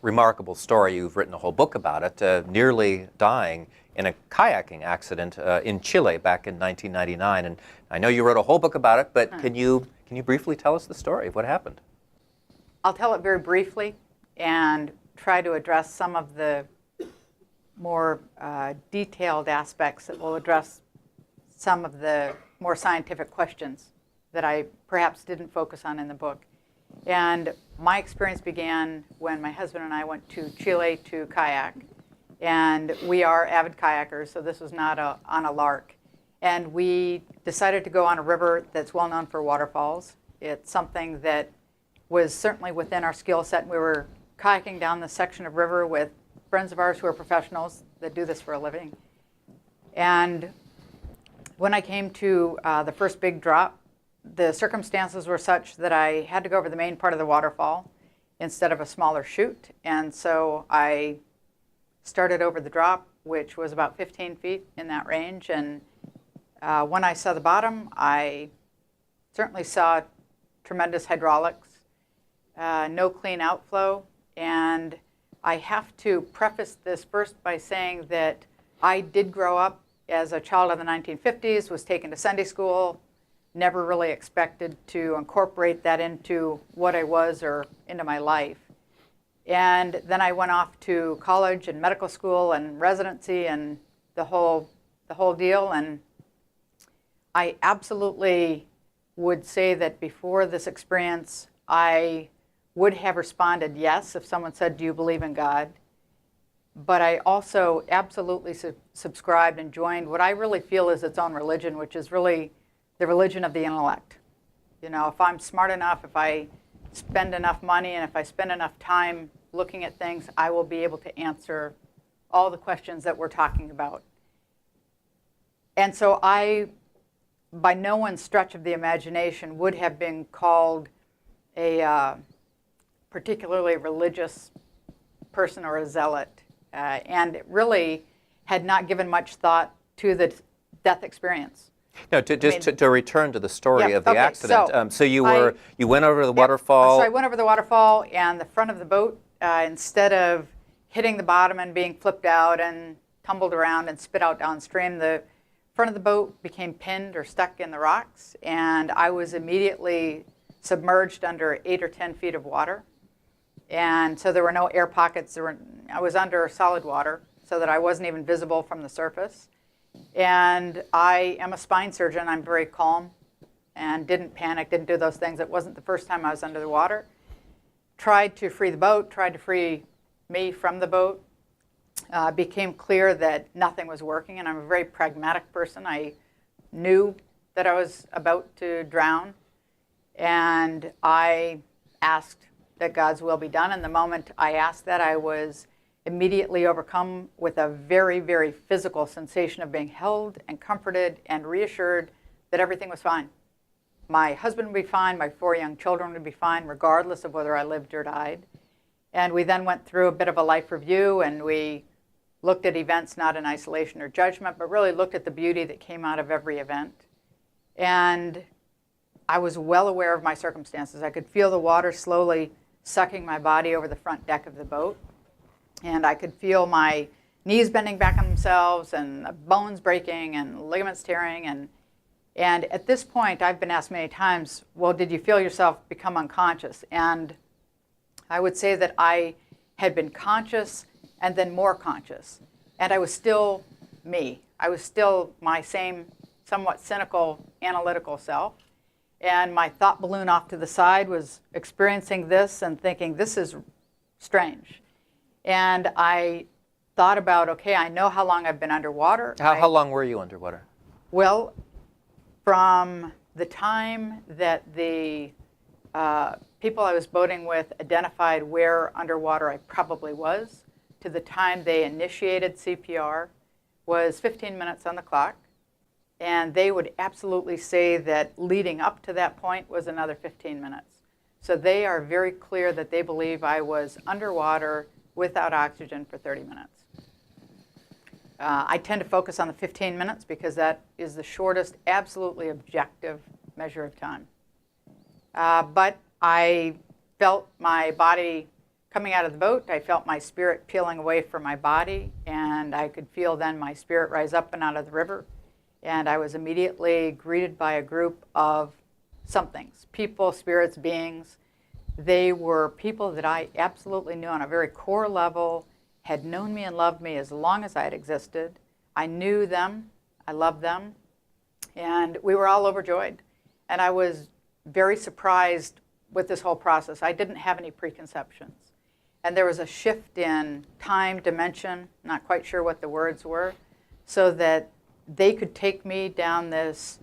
Remarkable story. You've written a whole book about it, nearly dying in a kayaking accident in Chile back in 1999. And I know you wrote a whole book about it, but can you briefly tell us the story of what happened? I'll tell it very briefly and try to address some of the more detailed aspects that will address some of the more scientific questions that I perhaps didn't focus on in the book. And my experience began when my husband and I went to Chile to kayak. And we are avid kayakers, so this was not on a lark. And we decided to go on a river that's well known for waterfalls. It's something that was certainly within our skill set. We were kayaking down this section of river with friends of ours who are professionals that do this for a living. And when I came to the first big drop, the circumstances were such that I had to go over the main part of the waterfall instead of a smaller chute. And so I started over the drop, which was about 15 feet in that range. And when I saw the bottom, I certainly saw tremendous hydraulics, no clean outflow. And I have to preface this first by saying that I did grow up as a child of the 1950s, was taken to Sunday school, never really expected to incorporate that into what I was or into my life. And then I went off to college and medical school and residency and the whole deal. And I absolutely would say that before this experience, I would have responded yes if someone said, "Do you believe in God?" But I also absolutely subscribed and joined what I really feel is its own religion, which is really the religion of the intellect. You know, if I'm smart enough, if I spend enough money, and if I spend enough time looking at things, I will be able to answer all the questions that we're talking about. And so I, by no one's stretch of the imagination, would have been called a particularly religious person or a zealot, and really had not given much thought to the death experience. No, to return to the story of the accident. So you went over the Yep. waterfall. So I went over the waterfall, and the front of the boat, instead of hitting the bottom and being flipped out and tumbled around and spit out downstream, the front of the boat became pinned or stuck in the rocks, and I was immediately submerged under 8 or 10 feet of water. And so there were no air pockets. I was under solid water, so that I wasn't even visible from the surface. And I am a spine surgeon. I'm very calm and didn't panic, didn't do those things. It wasn't the first time I was under the water. Tried to free the boat, tried to free me from the boat. Became clear that nothing was working, and I'm a very pragmatic person. I knew that I was about to drown, and I asked that God's will be done. And the moment I asked that, I was immediately overcome with a very, very physical sensation of being held and comforted and reassured that everything was fine. My husband would be fine, my 4 young children would be fine, regardless of whether I lived or died. And we then went through a bit of a life review, and we looked at events not in isolation or judgment, but really looked at the beauty that came out of every event. And I was well aware of my circumstances. I could feel the water slowly sucking my body over the front deck of the boat. And I could feel my knees bending back on themselves and bones breaking and ligaments tearing. And at this point, I've been asked many times, well, did you feel yourself become unconscious? And I would say that I had been conscious and then more conscious. And I was still me. I was still my same somewhat cynical, analytical self. And my thought balloon off to the side was experiencing this and thinking, this is strange. And I thought about, okay, I know how long I've been underwater. How long were you underwater? Well, from the time that the people I was boating with identified where underwater I probably was to the time they initiated CPR was 15 minutes on the clock. And they would absolutely say that leading up to that point was another 15 minutes. So they are very clear that they believe I was underwater without oxygen for 30 minutes. I tend to focus on the 15 minutes because that is the shortest, absolutely objective measure of time. But I felt my body coming out of the boat, I felt my spirit peeling away from my body, and I could feel then my spirit rise up and out of the river. And I was immediately greeted by a group of somethings, people, spirits, beings. They were people that I absolutely knew on a very core level, had known me and loved me as long as I had existed. I knew them, I loved them, and we were all overjoyed. And I was very surprised with this whole process. I didn't have any preconceptions. And there was a shift in time, dimension, not quite sure what the words were, so that they could take me down this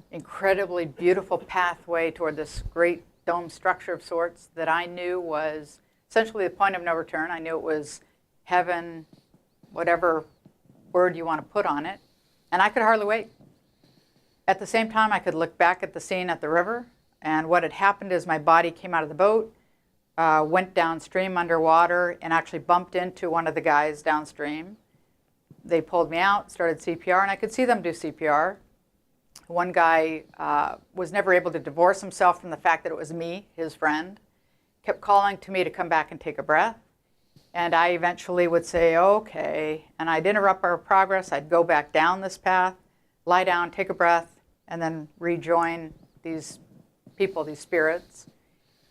incredibly beautiful pathway toward this great dome structure of sorts that I knew was essentially the point of no return. I knew it was heaven, whatever word you want to put on it, and I could hardly wait. At the same time, I could look back at the scene at the river, and what had happened is my body came out of the boat, went downstream underwater, and actually bumped into one of the guys downstream. They pulled me out, started CPR, and I could see them do CPR. One guy was never able to divorce himself from the fact that it was me, his friend, kept calling to me to come back and take a breath. And I eventually would say, okay, and I'd interrupt our progress. I'd go back down this path, lie down, take a breath, and then rejoin these people, these spirits.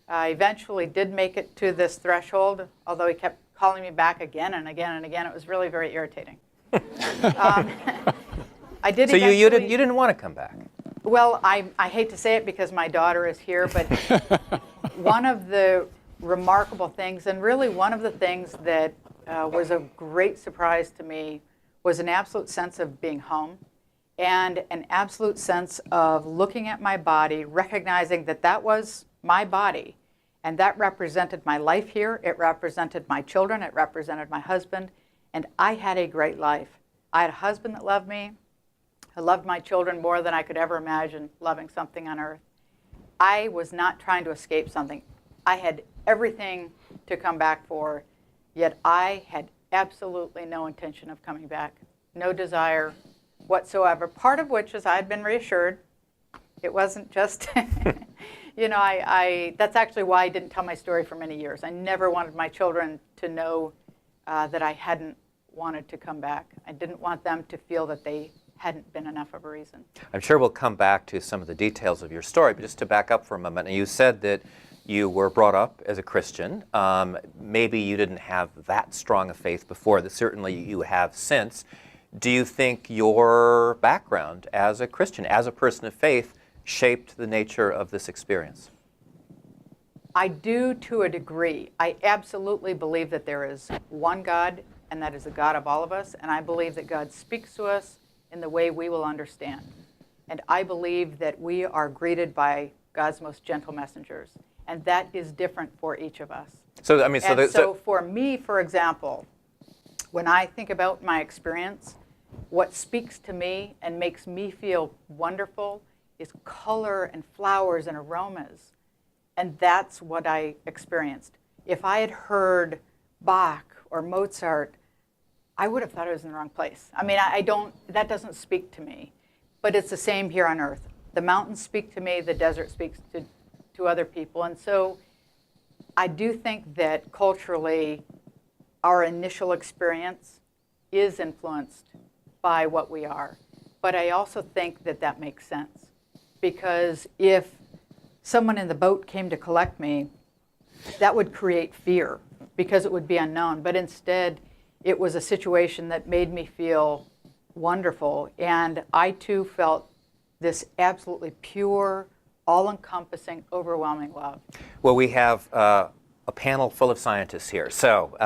I eventually did make it to this threshold, although he kept calling me back again and again and again. It was really very irritating. I did. So you didn't want to come back? Well, I hate to say it because my daughter is here, but one of the remarkable things, and really one of the things that was a great surprise to me, was an absolute sense of being home and an absolute sense of looking at my body, recognizing that that was my body, and that represented my life here. It represented my children. It represented my husband, and I had a great life. I had a husband that loved me. I loved my children more than I could ever imagine loving something on earth. I was not trying to escape something. I had everything to come back for, yet I had absolutely no intention of coming back, no desire whatsoever, part of which is I had been reassured. It wasn't just, you know, that's actually why I didn't tell my story for many years. I never wanted my children to know that I hadn't wanted to come back. I didn't want them to feel that they hadn't been enough of a reason. I'm sure we'll come back to some of the details of your story, but just to back up for a moment, you said that you were brought up as a Christian. Maybe you didn't have that strong a faith before, that certainly you have since. Do you think your background as a Christian, as a person of faith, shaped the nature of this experience? I do, to a degree. I absolutely believe that there is one God, and that is the God of all of us, and I believe that God speaks to us in the way we will understand. And I believe that we are greeted by God's most gentle messengers, and that is different for each of us. So, I mean, so for me, for example, when I think about my experience, what speaks to me and makes me feel wonderful is color and flowers and aromas. And that's what I experienced. If I had heard Bach or Mozart, I would have thought I was in the wrong place. I mean, that doesn't speak to me. But it's the same here on earth. The mountains speak to me, the desert speaks to other people. And so I do think that culturally, our initial experience is influenced by what we are. But I also think that that makes sense. Because if someone in the boat came to collect me, that would create fear because it would be unknown. But instead, it was a situation that made me feel wonderful. And I too felt this absolutely pure, all-encompassing, overwhelming love. Well, we have a panel full of scientists here. So.